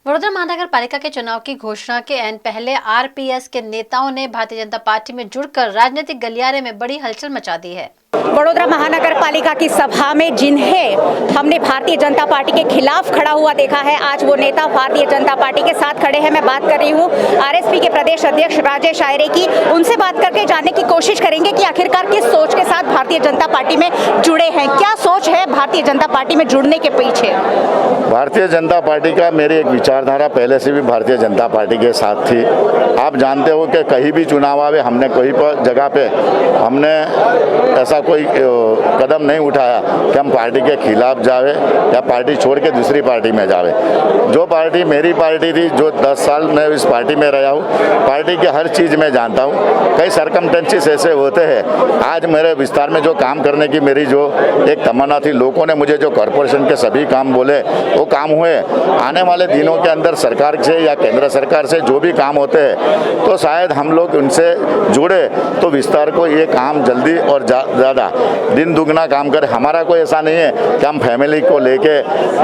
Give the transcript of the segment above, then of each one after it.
वडोदरा महानगर पालिका के चुनाव की घोषणा के एन पहले आरपीएस के नेताओं ने भारतीय जनता पार्टी में जुड़कर राजनीतिक गलियारे में बड़ी हलचल मचा दी है। वडोदरा महानगर पालिका की सभा में जिन्हें हमने भारतीय जनता पार्टी के खिलाफ खड़ा हुआ देखा है, आज वो नेता भारतीय जनता पार्टी के साथ खड़े हैं। मैं बात कर रही हूँ आरएसपी के प्रदेश अध्यक्ष राजेश आयरे की। उनसे बात करके जानने की कोशिश करेंगे कि आखिरकार किस सोच के साथ भारतीय जनता पार्टी में जुड़े हैं, क्या सोच है भारतीय जनता पार्टी में जुड़ने के पीछे। भारतीय जनता पार्टी का मेरी एक विचारधारा पहले से भी भारतीय जनता पार्टी के साथ थी। आप जानते हो कि कहीं भी चुनाव आवे, हमने कोई पर जगह पे हमने ऐसा कोई कदम नहीं उठाया कि हम पार्टी के खिलाफ जावे या पार्टी छोड़ के दूसरी पार्टी में जावे। जो पार्टी मेरी पार्टी थी, जो 10 साल मैं इस पार्टी में रहा हूँ, पार्टी के हर चीज़ में जानता हूँ। कई सरकमस्टेंसेस ऐसे होते हैं। आज मेरे विस्तार में जो काम करने की मेरी जो एक तमन्ना थी, लोगों ने मुझे जो कॉरपोरेशन के सभी काम बोले वो काम हुए। आने वाले दिनों के अंदर सरकार से या केंद्र सरकार से जो भी काम होते हैं तो शायद हम लोग उनसे जुड़े तो विस्तार को ये काम जल्दी और ज़्यादा दिन दुगना काम करे। हमारा कोई ऐसा नहीं है कि हम फैमिली को लेके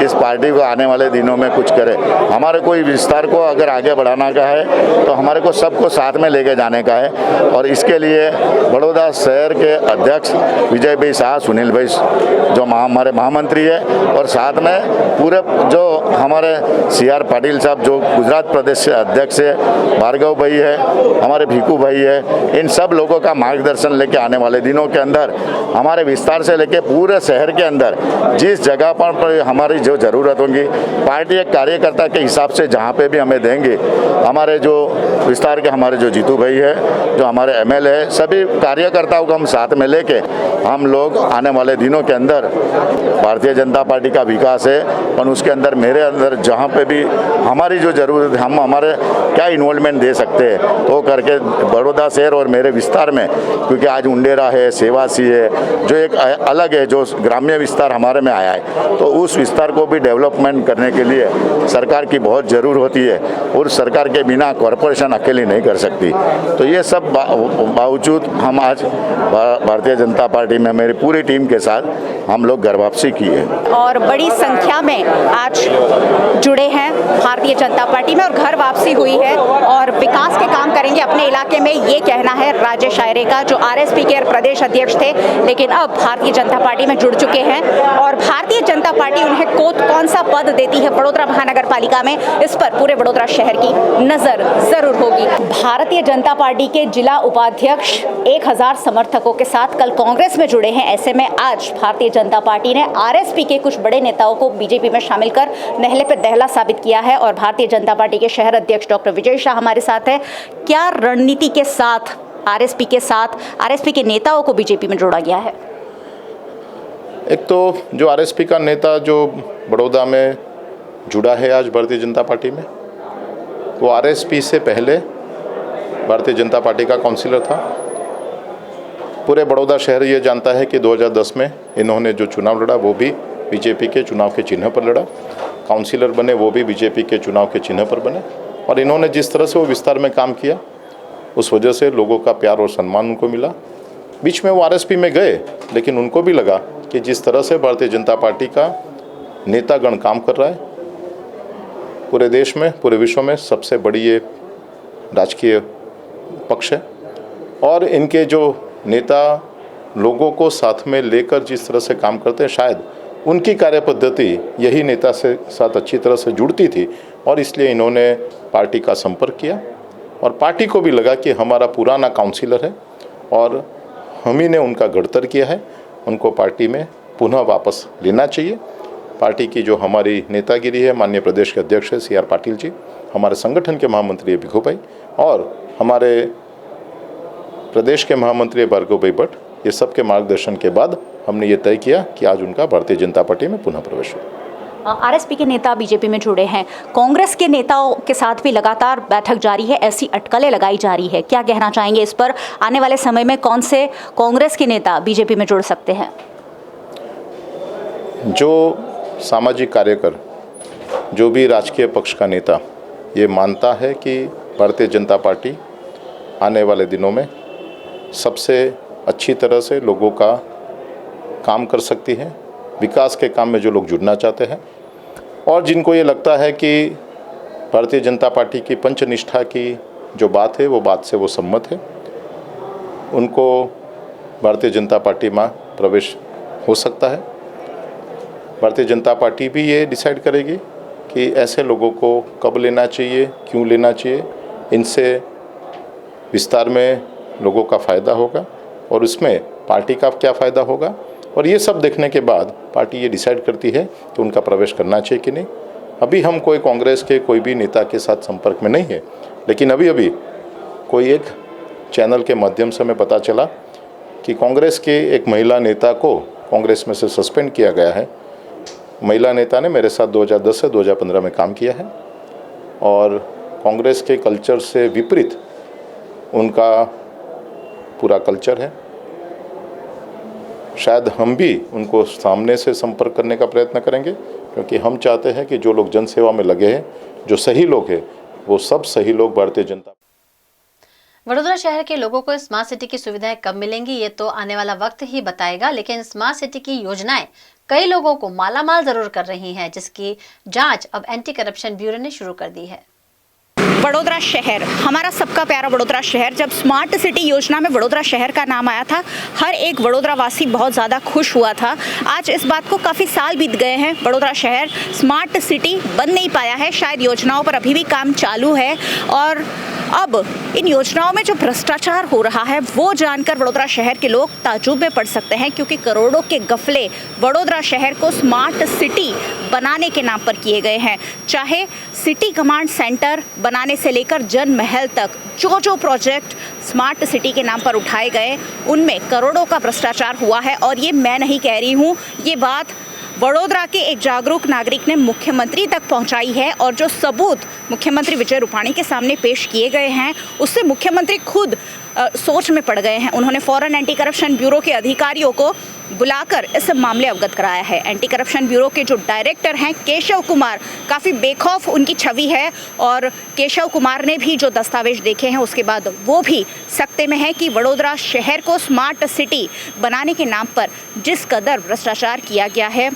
इस पार्टी को आने वाले दिनों में कुछ करें। हमारे कोई विस्तार को अगर आगे बढ़ाना का है तो हमारे को सबको साथ में लेके जाने का है। और इसके लिए बड़ौदा शहर के अध्यक्ष विजय भाई शाह, सुनील भाई जो हमारे महामंत्री है, और साथ में पूरे जो हमारे CR पाटिल साहब जो गुजरात प्रदेश से अध्यक्ष है, भार्गव भाई है, हमारे भिकू भाई है, इन सब लोगों का मार्गदर्शन लेके आने वाले दिनों के अंदर हमारे विस्तार से लेके पूरे शहर के अंदर जिस जगह पर हमारी जो ज़रूरत होगी, पार्टी एक कार्यकर्ता के हिसाब से जहाँ पे भी हमें देंगे, हमारे जो विस्तार के हमारे जो जीतू भाई है, जो हमारे MLA है, सभी कार्यकर्ताओं को हम साथ में लेके हम लोग आने वाले दिनों के अंदर भारतीय जनता पार्टी का विकास है और उसके अंदर मेरे अंदर जहाँ पे भी हमारी जो ज़रूरत है, हम हमारे क्या इन्वॉल्वमेंट दे सकते हैं तो करके बड़ौदा शहर और मेरे विस्तार में, क्योंकि आज उंडेरा है, सेवासी है, जो एक अलग है, जो ग्राम्य विस्तार हमारे में आया है, तो उस विस्तार को भी डेवलपमेंट करने के लिए सरकार की बहुत ज़रूर होती है और सरकार के बिना कॉरपोरेशन अकेली नहीं कर सकती। तो ये सब बावजूद हम आज भारतीय जनता पार्टी में मेरी पूरी टीम के साथ हम लोग घर वापसी की है और बड़ी संख्या में आज जुड़े हैं भारतीय जनता पार्टी में और घर वापसी हुई है और विकास के काम करेंगे अपने इलाके में, ये कहना है राजेश आयरे का, जो आरएसपी के प्रदेश अध्यक्ष थे लेकिन अब भारतीय जनता पार्टी में जुड़ चुके हैं। और भारतीय जनता पार्टी उन्हें कौन सा पद देती है वडोदरा महानगर पालिका में, इस पर पूरे वडोदरा शहर की नजर जरूर होगी। भारतीय जनता पार्टी के जिला उपाध्यक्ष 1000 समर्थकों के साथ कल कांग्रेस में जुड़े हैं। ऐसे में आज भारतीय जनता पार्टी ने आरएसपी के कुछ बड़े नेताओं को बीजेपी में शामिल कर नहले पे दहला साबित किया है और भारतीय जनता पार्टी के शहर अध्यक्ष डॉक्टर विजय शाह हमारे साथ है। क्या रणनीति के साथ आरएसपी के नेताओं को बीजेपी में जोड़ा गया है? एक तो जो आरएसपी का नेता जो बड़ौदा में जुड़ा है आज भारतीय जनता पार्टी में, वो आरएसपी से पहले भारतीय जनता पार्टी का काउंसिलर था। पूरे बड़ौदा शहर ये जानता है कि 2010 में इन्होंने जो चुनाव लड़ा वो भी बीजेपी के चुनाव के चिन्ह पर लड़ा, काउंसिलर बने वो भी बीजेपी के चुनाव के चिन्ह पर बने, और इन्होंने जिस तरह से वो विस्तार में काम किया उस वजह से लोगों का प्यार और सम्मान उनको मिला। बीच में वो आरएसपी में गए, लेकिन उनको भी लगा कि जिस तरह से भारतीय जनता पार्टी का नेतागण काम कर रहा है, पूरे देश में, पूरे विश्व में सबसे बड़ी ये राजकीय पक्ष है, और इनके जो नेता लोगों को साथ में लेकर जिस तरह से काम करते हैं, शायद उनकी कार्यपद्धति यही नेता से साथ अच्छी तरह से जुड़ती थी, और इसलिए इन्होंने पार्टी का संपर्क किया और पार्टी को भी लगा कि हमारा पुराना काउंसिलर है और हम ही ने उनका गढ़तर किया है, उनको पार्टी में पुनः वापस लेना चाहिए। पार्टी की जो हमारी नेतागिरी है, माननीय प्रदेश के अध्यक्ष है CR पाटिल जी, हमारे संगठन के महामंत्री है भिखू भाई, और हमारे प्रदेश के महामंत्री भार्गव भाई भट्ट, ये सब के मार्गदर्शन के बाद हमने ये तय किया कि आज उनका भारतीय जनता पार्टी में पुनः प्रवेश हो। आरएसपी के नेता बीजेपी में जुड़े हैं, कांग्रेस के नेताओं के साथ भी लगातार बैठक जारी है, ऐसी अटकलें लगाई जा रही है, क्या कहना चाहेंगे इस पर? आने वाले समय में कौन से कांग्रेस के नेता बीजेपी में जुड़ सकते हैं? जो सामाजिक कार्यकर, जो भी राजकीय पक्ष का नेता ये मानता है कि भारतीय जनता पार्टी आने वाले दिनों में सबसे अच्छी तरह से लोगों का काम कर सकती है, विकास के काम में जो लोग जुड़ना चाहते हैं, और जिनको ये लगता है कि भारतीय जनता पार्टी की पंचनिष्ठा की जो बात है वो बात से वो सम्मत है। उनको भारतीय जनता पार्टी में प्रवेश हो सकता है। भारतीय जनता पार्टी भी ये डिसाइड करेगी कि ऐसे लोगों को कब लेना चाहिए, क्यों लेना चाहिए, इनसे विस्तार में लोगों का फ़ायदा होगा और उसमें पार्टी का क्या फ़ायदा होगा, और ये सब देखने के बाद पार्टी ये डिसाइड करती है कि उनका प्रवेश करना चाहिए कि नहीं। अभी हम कोई कांग्रेस के कोई भी नेता के साथ संपर्क में नहीं है, लेकिन अभी कोई एक चैनल के माध्यम से हमें पता चला कि कांग्रेस के एक महिला नेता को कांग्रेस में से सस्पेंड किया गया है। महिला नेता ने मेरे साथ 2010 से 2015 में काम किया है और कांग्रेस के कल्चर से विपरीत उनका पूरा कल्चर है। शायद हम भी उनको सामने से संपर्क करने का प्रयत्न करेंगे, क्योंकि हम चाहते हैं कि जो लोग जनसेवा में लगे हैं, जो सही लोग हैं, वो सब सही लोग भारतीय जनता। वडोदरा शहर के लोगों को स्मार्ट सिटी की सुविधाएं कब मिलेंगी ये तो आने वाला वक्त ही बताएगा, लेकिन स्मार्ट सिटी की योजनाएं कई लोगों को मालामाल जरूर कर रही हैं, जिसकी जांच अब एंटी करप्शन ब्यूरो ने शुरू कर दी है। वडोदरा शहर, हमारा सबका प्यारा वडोदरा शहर, जब स्मार्ट सिटी योजना में वडोदरा शहर का नाम आया था, हर एक वडोदरा वासी बहुत ज़्यादा खुश हुआ था। आज इस बात को काफ़ी साल बीत गए हैं, वडोदरा शहर स्मार्ट सिटी बन नहीं पाया है। शायद योजनाओं पर अभी भी काम चालू है और अब इन योजनाओं में जो भ्रष्टाचार हो रहा है वो जानकर वडोदरा शहर के लोग ताज्जुब में पड़ सकते हैं, क्योंकि करोड़ों के गफले वडोदरा शहर को स्मार्ट सिटी बनाने के नाम पर किए गए हैं। चाहे सिटी कमांड सेंटर बनाने से लेकर जन महल तक जो प्रोजेक्ट स्मार्ट सिटी के नाम पर उठाए गए, उनमें करोड़ों का भ्रष्टाचार हुआ है। और ये मैं नहीं कह रही हूँ, ये बात वडोदरा के एक जागरूक नागरिक ने मुख्यमंत्री तक पहुंचाई है और जो सबूत मुख्यमंत्री विजय रूपाणी के सामने पेश किए गए हैं उससे मुख्यमंत्री खुद सोच में पड़ गए हैं। उन्होंने फौरन एंटी करप्शन ब्यूरो के अधिकारियों को बुलाकर इस मामले अवगत कराया है। एंटी करप्शन ब्यूरो के जो डायरेक्टर हैं केशव कुमार, काफ़ी बेखौफ उनकी छवि है और केशव कुमार ने भी जो दस्तावेज देखे हैं उसके बाद वो भी सकते में है कि वडोदरा शहर को स्मार्ट सिटी बनाने के नाम पर जिस कदर भ्रष्टाचार किया गया है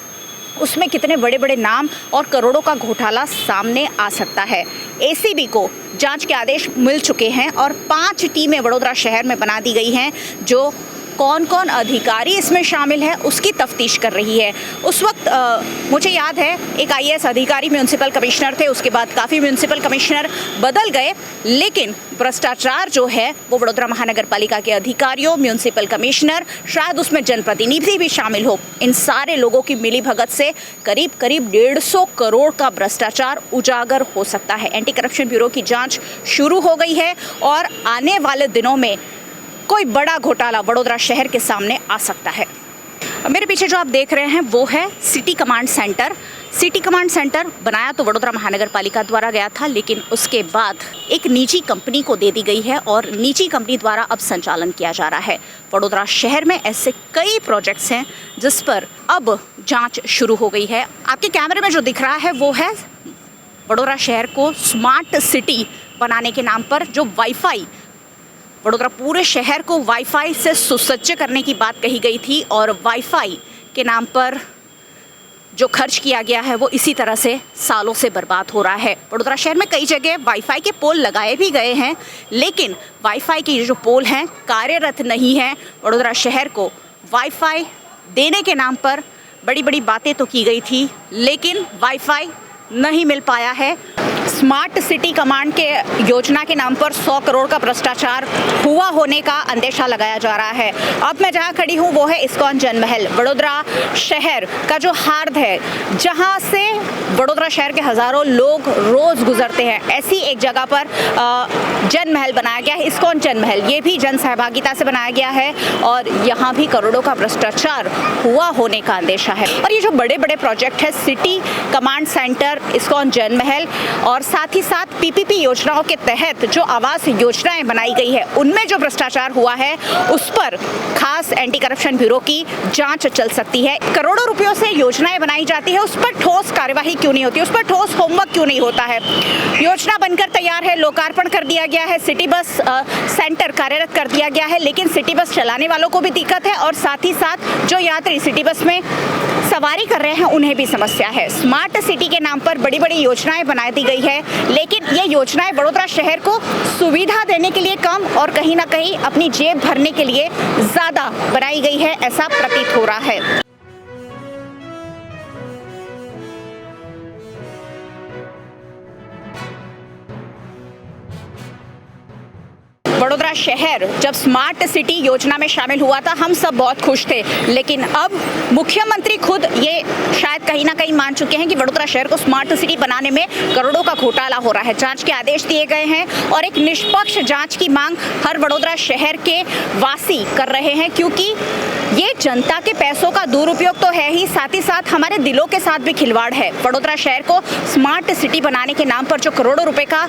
उसमें कितने बड़े बड़े नाम और करोड़ों का घोटाला सामने आ सकता है। एसीबी को जांच के आदेश मिल चुके हैं और 5 टीमें वडोदरा शहर में बना दी गई हैं जो कौन कौन अधिकारी इसमें शामिल है उसकी तफ्तीश कर रही है। उस वक्त मुझे याद है एक आईएएस अधिकारी म्यूनसिपल कमिश्नर थे, उसके बाद काफ़ी म्यूनसिपल कमिश्नर बदल गए, लेकिन भ्रष्टाचार जो है वो वडोदरा महानगर पालिका के अधिकारियों, म्यूनसिपल कमिश्नर, शायद उसमें जनप्रतिनिधि भी शामिल हो, इन सारे लोगों की मिलीभगत से करीब 150 करोड़ का भ्रष्टाचार उजागर हो सकता है। एंटी करप्शन ब्यूरो की जाँच शुरू हो गई है और आने वाले दिनों में कोई बड़ा घोटाला वडोदरा शहर के सामने आ सकता है। मेरे पीछे जो आप देख रहे हैं वो है city command centre. City command centre बनाया तो वडोदरा महानगर पालिका द्वारा गया था, लेकिन उसके बाद एक निजी कंपनी को दे दी गई है और निजी कंपनी द्वारा अब संचालन किया जा रहा है। वडोदरा शहर में ऐसे कई प्रोजेक्ट्स हैं जिस पर अब जांच शुरू हो गई है। आपके कैमरे में जो दिख रहा है वो है वडोदरा शहर को स्मार्ट सिटी बनाने के नाम पर जो वाईफाई, वडोदरा पूरे शहर को वाईफाई से सुसज्ज करने की बात कही गई थी और वाईफाई के नाम पर जो खर्च किया गया है वो इसी तरह से सालों से बर्बाद हो रहा है। वडोदरा शहर में कई जगह वाईफाई के पोल लगाए भी गए हैं, लेकिन वाईफाई के जो पोल हैं कार्यरत नहीं हैं। वडोदरा शहर को वाईफाई देने के नाम पर बड़ी बड़ी बातें तो की गई थी, लेकिन वाईफाई नहीं मिल पाया है। स्मार्ट सिटी कमांड के योजना के नाम पर 100 करोड़ का भ्रष्टाचार हुआ होने का अंदेशा लगाया जा रहा है। अब मैं जहां खड़ी हूं वो है इस्कॉन जन महल, वडोदरा शहर का जो हार्द है, जहां से वडोदरा शहर के हज़ारों लोग रोज़ गुजरते हैं। ऐसी एक जगह पर जन महल बनाया गया है, इस्कॉन जन महल। ये भी जन सहभागिता से बनाया गया है और यहाँ भी करोड़ों का भ्रष्टाचार हुआ होने का अंदेशा है। और ये जो बड़े बड़े प्रोजेक्ट है, सिटी कमांड सेंटर, इस्कॉन जन महल और साथ ही साथ पीपीपी योजनाओं के तहत जो आवास योजनाएं बनाई गई है, उनमें जो भ्रष्टाचार हुआ है उस पर खास एंटी करप्शन ब्यूरो की जांच चल सकती है। करोड़ों रुपयों से योजनाएं बनाई जाती है, उस पर ठोस कार्यवाही क्यों नहीं होती, उस पर ठोस होमवर्क क्यों नहीं होता है। योजना बनकर तैयार है, लोकार्पण कर दिया गया है, सिटी बस सेंटर कार्यरत कर दिया गया है, लेकिन सिटी बस चलाने वालों को भी दिक्कत है और साथ ही साथ जो यात्री सिटी बस में सवारी कर रहे हैं उन्हें भी समस्या है। स्मार्ट सिटी के नाम पर बड़ी बड़ी योजनाएं बना दी गई गई है, लेकिन ये योजनाएं वडोदरा शहर को सुविधा देने के लिए कम और कहीं ना कहीं अपनी जेब भरने के लिए ज़्यादा बनाई गई है, ऐसा प्रतीत हो रहा है। वडोदरा शहर जब स्मार्ट सिटी योजना में शामिल हुआ था, हम सब बहुत खुश थे, लेकिन अब मुख्यमंत्री खुद ये शायद कहीं ना कहीं मान चुके हैं कि वडोदरा शहर को स्मार्ट सिटी बनाने में करोड़ों का घोटाला हो रहा है। जांच के आदेश दिए गए हैं और एक निष्पक्ष जांच की मांग हर वडोदरा शहर के वासी कर रहे हैं, क्योंकि ये जनता के पैसों का दुरुपयोग तो है ही, साथ ही साथ हमारे दिलों के साथ भी खिलवाड़ है। वडोदरा शहर को स्मार्ट सिटी बनाने के नाम पर जो करोड़ों रुपए का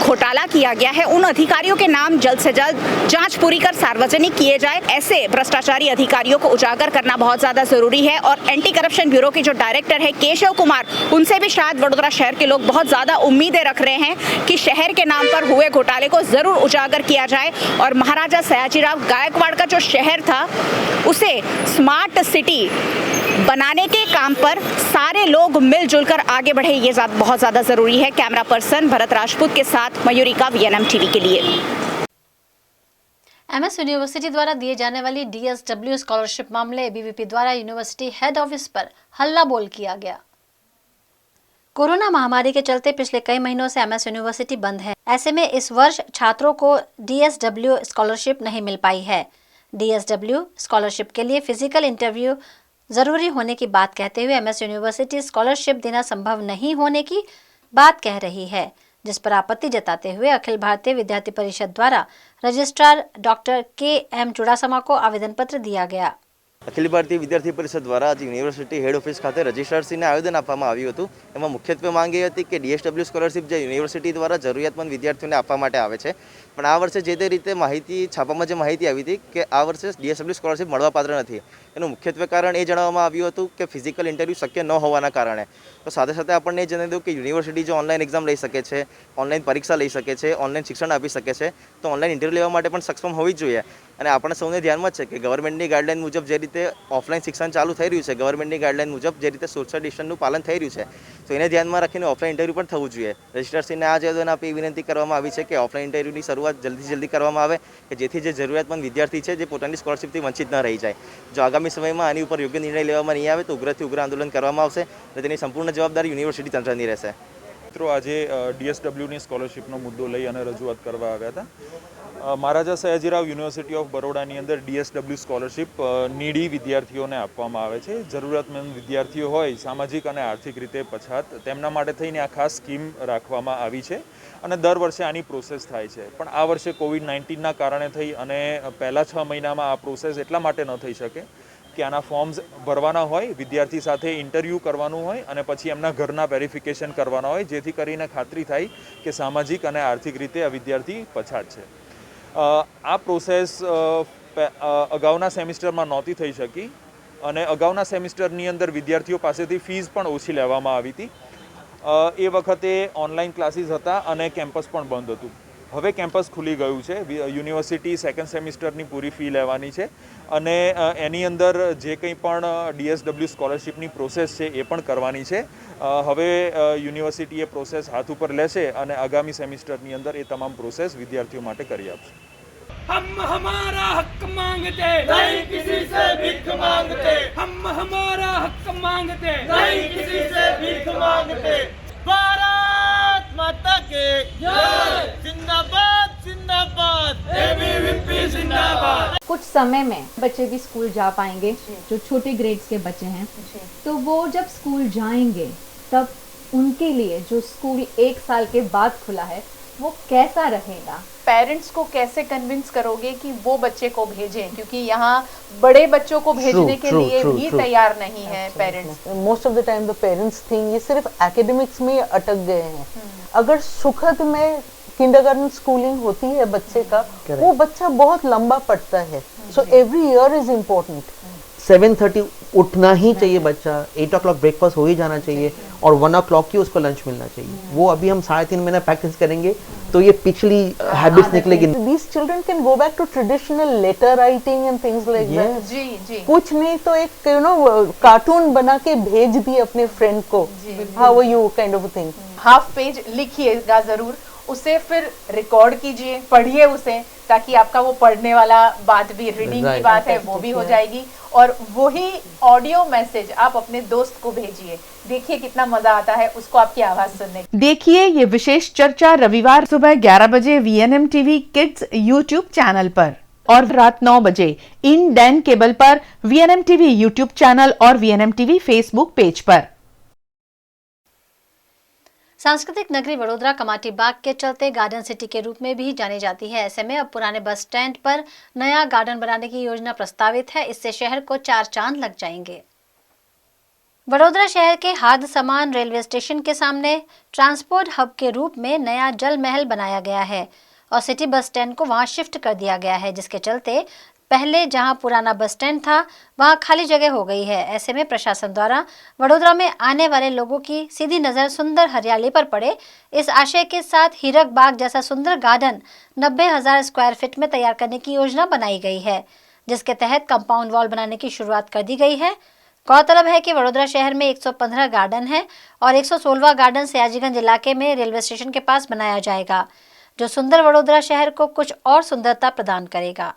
घोटाला किया गया है, उन अधिकारियों के नाम जल्द से जल्द जांच पूरी कर सार्वजनिक किए जाए। ऐसे भ्रष्टाचारी अधिकारियों को उजागर करना बहुत ज्यादा जरूरी है और एंटी करप्शन ब्यूरो के जो डायरेक्टर है केशव कुमार, उनसे भी शायद वडोदरा शहर के लोग बहुत ज्यादा उम्मीदें रख रहे हैं कि शहर के नाम पर हुए घोटाले को जरूर उजागर किया जाए और महाराजा सयाजीराव गायकवाड़ का जो शहर था उसे स्मार्ट सिटी बनाने के काम पर सारे लोग मिलजुल कर आगे बढ़े, ये बहुत ज्यादा जरूरी है। कैमरा पर्सन भरत राजपूत के साथ मयूरिका, VNM टीवी के लिए। MS यूनिवर्सिटी द्वारा दिए जाने वाली DSW स्कॉलरशिप मामले ABVP द्वारा यूनिवर्सिटी हेड ऑफिस पर हल्ला बोल किया गया। कोरोना महामारी के चलते पिछले कई महीनों से MS यूनिवर्सिटी बंद है। ऐसे में इस वर्ष छात्रों को DSW स्कॉलरशिप नहीं मिल पाई है। DSW स्कॉलरशिप के लिए फिजिकल इंटरव्यू जरूरी होने की बात कहते हुए MS यूनिवर्सिटी स्कॉलरशिप देना संभव नहीं होने की बात कह रही है, जिस पर आपत्ति जताते हुए अखिल भारतीय विद्यार्थी परिषद द्वारा रजिस्ट्रार डॉक्टर KM चुड़ासमा को आवेदन पत्र दिया गया। अखिल भारतीय विद्यार्थी परिषद द्वारा आज यूनिवर्सिटी हेड ऑफिस खाते रजिस्ट्रारश्रीને આવેદન આપવામાં આવ્યું હતું। એમાં મુખ્યત્વે માંગ એ હતી કે DSW સ્કોલરશિપ જે યુનિવર્સિટી દ્વારા જરૂરિયાતમંદ વિદ્યાર્થીઓને આપવા માટે આવે છે, પણ આ વર્ષે જે તે રીતે માહિતી છાપામાં જે માહિતી આવી હતી કે આ વર્ષે DSW સ્કોલરશિપ મળવાપાત્ર નથી। એનું મુખ્યત્વે કારણ એ જણાવવામાં આવ્યું હતું કે ફિઝિકલ ઇન્ટરવ્યૂ શક્ય ન હોવાના કારણે। તો સાથે સાથે આપણને એ જણાવી દઉં કે યુનિવર્સિટી જો ઓનલાઈન એક્ઝામ લઈ શકે છે, ઓનલાઈન પરીક્ષા લઈ શકે છે, ઓનલાઈન શિક્ષણ આપી શકે છે, તો ઓનલાઈન ઇન્ટરવ્યૂ લેવા માટે પણ સક્ષમ હોવી જ જોઈએ। અને આપણે સૌને ધ્યાનમાં જ છે કે ગવર્મેન્ટની ગાઈડલાઈન મુજબ જે રીતે ઓફલાઈન શિક્ષણ ચાલુ થઈ રહ્યું છે, ગવર્મેન્ટની ગાઈડલાઈન મુજબ જે રીતે સોશિયલ ડિસ્ટન્સનું પાલન થઈ રહ્યું છે, તો એને ધ્યાનમાં રાખીને ઓફલાઈન ઇન્ટરવ્યૂ પણ થવું જોઈએ। રજિસ્ટ્રારશ્રીને આ આવેદન આપી વિનંતી કરવામાં આવી છે કે ઓફલાઈન ઇન્ટરવ્યૂની શરૂઆત જલ્દી કરવામાં આવે કે જેથી જે જરૂરિયાતમંદ વિદ્યાર્થી છે જે પોતાની સ્કોલરશિપથી વંચિત ન રહી જાય। જો આગામી સમયમાં આની ઉપર યોગ્ય નિર્ણય લેવામાં નહીં આવે તો ઉગ્રથી ઉગ્ર આંદોલન કરવામાં આવશે અને તેની સંપૂર્ણ જવાબદારી યુનિવર્સિટી તંત્રની રહેશે। મિત્રો આજે DSWની સ્કોલરશિપનો મુદ્દો લઈ અને રજૂઆત કરવા આવ્યા હતા। મહારાજા સયાજીરાવ યુનિવર્સિટી ઓફ બરોડાની અંદર DSW સ્કોલરશિપ નીડી વિદ્યાર્થીઓને આપવામાં આવે છે। જરૂરિયાતમંદ વિદ્યાર્થીઓ હોય, સામાજિક અને આર્થિક રીતે પછાત, તેમના માટે થઈને આ ખાસ સ્કીમ રાખવામાં આવી છે અને દર વર્ષે આની પ્રોસેસ થાય છે। પણ આ વર્ષે COVID-19ના કારણે થઈ અને પહેલા 6 મહિનામાં આ પ્રોસેસ એટલા માટે ન થઈ શકે કે આના ફોર્મ્સ ભરવાના હોય, વિદ્યાર્થી સાથે ઇન્ટરવ્યૂ કરવાનું હોય અને પછી એમના ઘરના વેરિફિકેશન કરવાના હોય, જેથી કરીને ખાતરી થાય કે સામાજિક અને આર્થિક રીતે આ વિદ્યાર્થી પછાત છે। આ પ્રોસેસ અગાઉના સેમિસ્ટરમાં નહોતી થઈ શકી અને અગાઉના સેમિસ્ટરની અંદર વિદ્યાર્થીઓ પાસેથી ફીસ પણ ઓછી લેવામાં આવી હતી। એ વખતે ઓનલાઈન ક્લાસીસ હતા અને કેમ્પસ પણ બંધ હતું। હવે કેમ્પસ ખુલી ગયું છે। યુનિવર્સિટી સેકન્ડ સેમિસ્ટરની પૂરી ફી લેવાની છે અને એની અંદર જે કંઈ પણ DSW સ્કોલરશિપની પ્રોસેસ છે એ પણ કરવાની છે। હવે યુનિવર્સિટી એ પ્રોસેસ હાથ ઉપર લેશે અને આગામી સેમિસ્ટરની અંદર એ તમામ પ્રોસેસ વિદ્યાર્થીઓ માટે કરી આપશે। हम हमारा हक मांगते नहीं किसी से भीख मांगते, हम हमारा हक मांगते नहीं किसी से भीख मांगते। भारत माता के जय, जिंदाबाद जिंदाबाद, ABVP जिंदाबाद। कुछ समय में बच्चे भी स्कूल जा पाएंगे, जो छोटे ग्रेड्स के बच्चे हैं, तो वो जब स्कूल जाएंगे तब उनके लिए जो स्कूल 1 साल के बाद खुला है वो कैसा रहेगा? पेरेंट्स को कैसे कन्विंस करोगे कि वो बच्चे को भेजें, क्योंकि यहाँ बड़े बच्चों को भेजने के लिए भी तैयार नहीं है parents. Most of the time the parents think ये सिर्फ एकेडमिक्स में अटक गए हैं। अगर सुखद में किंडरगार्टन स्कूलिंग होती है बच्चे का, वो बच्चा बहुत लंबा पढ़ता है। So every year is important. 7:30 उठना ही चाहिए बच्चा, 8 o'clock ब्रेकफास्ट हो ही जाना चाहिए और 1 o'clock की उसको लंच मिलना चाहिए। वो अभी हम 3.5 महीना प्रैक्टिस करेंगे तो ये पिछली हैबिट्स निकलेगी। These children can go back to traditional letter writing and things like that. जी जी। कुछ नहीं तो एक कार्टून बना के भेज दिए अपने फ्रेंड को, how are you kind of thing. Half page लिखिएगा जरूर, उसे फिर रिकॉर्ड कीजिए, पढ़िए उसे, ताकि आपका वो पढ़ने वाला बात भी, रीडिंग की बात है वो भी हो जाएगी, और वही ऑडियो मैसेज आप अपने दोस्त को भेजिए। देखिए कितना मजा आता है उसको आपकी आवाज सुनने। देखिए ये विशेष चर्चा रविवार सुबह 11 बजे VNM TV kids YouTube channel पर और रात 9 बजे इन डैन केबल पर VNM TV यूट्यूब चैनल और VNM TV फेसबुक पेज पर। सांस्कृतिक नगरी वडोदरा कमाटी बाग के चलते गार्डन सिटी के रूप में भी जानी जाती है। ऐसे में अब पुराने बस स्टैंड पर नया गार्डन बनाने की योजना प्रस्तावित है। इससे शहर को 4 चांद लग जाएंगे। वडोदरा शहर के हार्द समान रेलवे स्टेशन के सामने ट्रांसपोर्ट हब के रूप में नया जल महल बनाया गया है और सिटी बस स्टैंड को वहां शिफ्ट कर दिया गया है, जिसके चलते पहले जहां पुराना बस स्टैंड था वहां खाली जगह हो गई है। ऐसे में प्रशासन द्वारा वडोदरा में आने वाले लोगों की सीधी नज़र सुंदर हरियाली पर पड़े, इस आशय के साथ हीरक बाग जैसा सुंदर गार्डन 90,000 स्क्वायर फीट में तैयार करने की योजना बनाई गई है, जिसके तहत कंपाउंड वॉल बनाने की शुरुआत कर दी गई है। गौरतलब है कि वडोदरा शहर में 115 गार्डन है और 116वां गार्डन सयाजीगंज इलाके में रेलवे स्टेशन के पास बनाया जाएगा, जो सुंदर वडोदरा शहर को कुछ और सुंदरता प्रदान करेगा।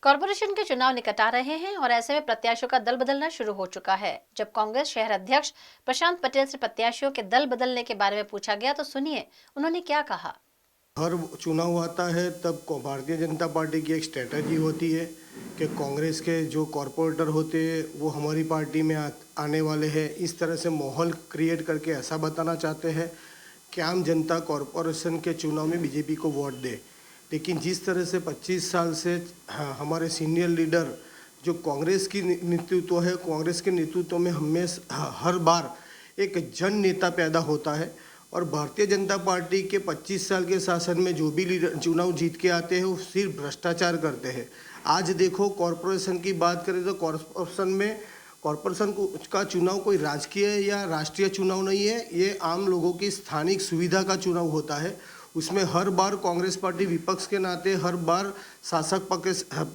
कॉर्पोरेशन के चुनाव निकट आ रहे हैं और ऐसे में प्रत्याशियों का दल बदलना शुरू हो चुका है। जब कांग्रेस शहर अध्यक्ष प्रशांत पटेल से प्रत्याशियों के दल बदलने के बारे में पूछा गया तो सुनिए उन्होंने क्या कहा। हर चुनाव आता है तब भारतीय जनता पार्टी की एक स्ट्रेटजी होती है कि कांग्रेस के जो कॉर्पोरेटर होते हैं वो हमारी पार्टी में आने वाले हैं। इस तरह से माहौल क्रिएट करके ऐसा बताना चाहते हैं कि आम जनता कॉर्पोरेशन के चुनाव में बीजेपी को वोट दे। लेकिन जिस तरह से 25 साल से हमारे सीनियर लीडर जो कांग्रेस की नेतृत्व है, कांग्रेस के नेतृत्व में हमेशा हर बार एक जन नेता पैदा होता है और भारतीय जनता पार्टी के 25 साल के शासन में जो भी लीडर चुनाव जीत के आते हैं वो सिर्फ भ्रष्टाचार करते हैं। आज देखो कॉरपोरेशन की बात करें तो कॉरपोरेशन का चुनाव कोई राजकीय या राष्ट्रीय चुनाव नहीं है, ये आम लोगों की स्थानिक सुविधा का चुनाव होता है। उसमें हर बार कांग्रेस पार्टी विपक्ष के नाते हर बार शासक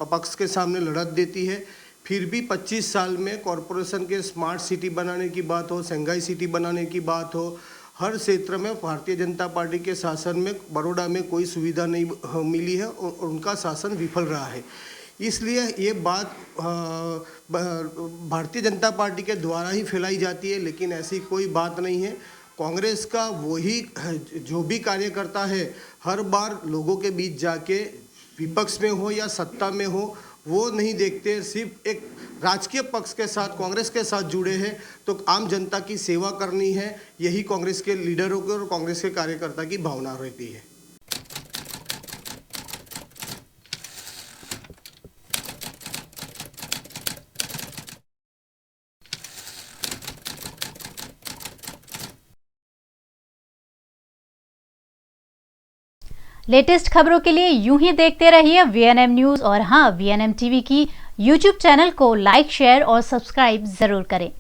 पक्ष के सामने लड़त देती है। फिर भी 25 साल में कॉरपोरेशन के स्मार्ट सिटी बनाने की बात हो, शंघाई सिटी बनाने की बात हो, हर क्षेत्र में भारतीय जनता पार्टी के शासन में बड़ौदा में कोई सुविधा नहीं मिली है और उनका शासन विफल रहा है। इसलिए ये बात भारतीय जनता पार्टी के द्वारा ही फैलाई जाती है, लेकिन ऐसी कोई बात नहीं है। कांग्रेस का वही जो भी कार्यकर्ता है हर बार लोगों के बीच जाके विपक्ष में हो या सत्ता में हो वो नहीं देखते, सिर्फ एक राजकीय पक्ष के साथ कांग्रेस के साथ जुड़े हैं तो आम जनता की सेवा करनी है, यही कांग्रेस के लीडरों की और कांग्रेस के कार्यकर्ता की भावना रहती है। लेटेस्ट खबरों के लिए यूं ही देखते रहिए VNM न्यूज़ और हाँ VNM TV की YouTube चैनल को लाइक, शेयर और सब्सक्राइब जरूर करें।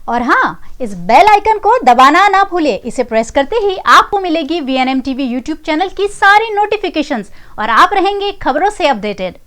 और हाँ, इस बेल आइकन को दबाना ना भूलें। इसे प्रेस करते ही आपको मिलेगी VNM TV YouTube चैनल की सारी नोटिफिकेशंस और आप रहेंगे खबरों से अपडेटेड।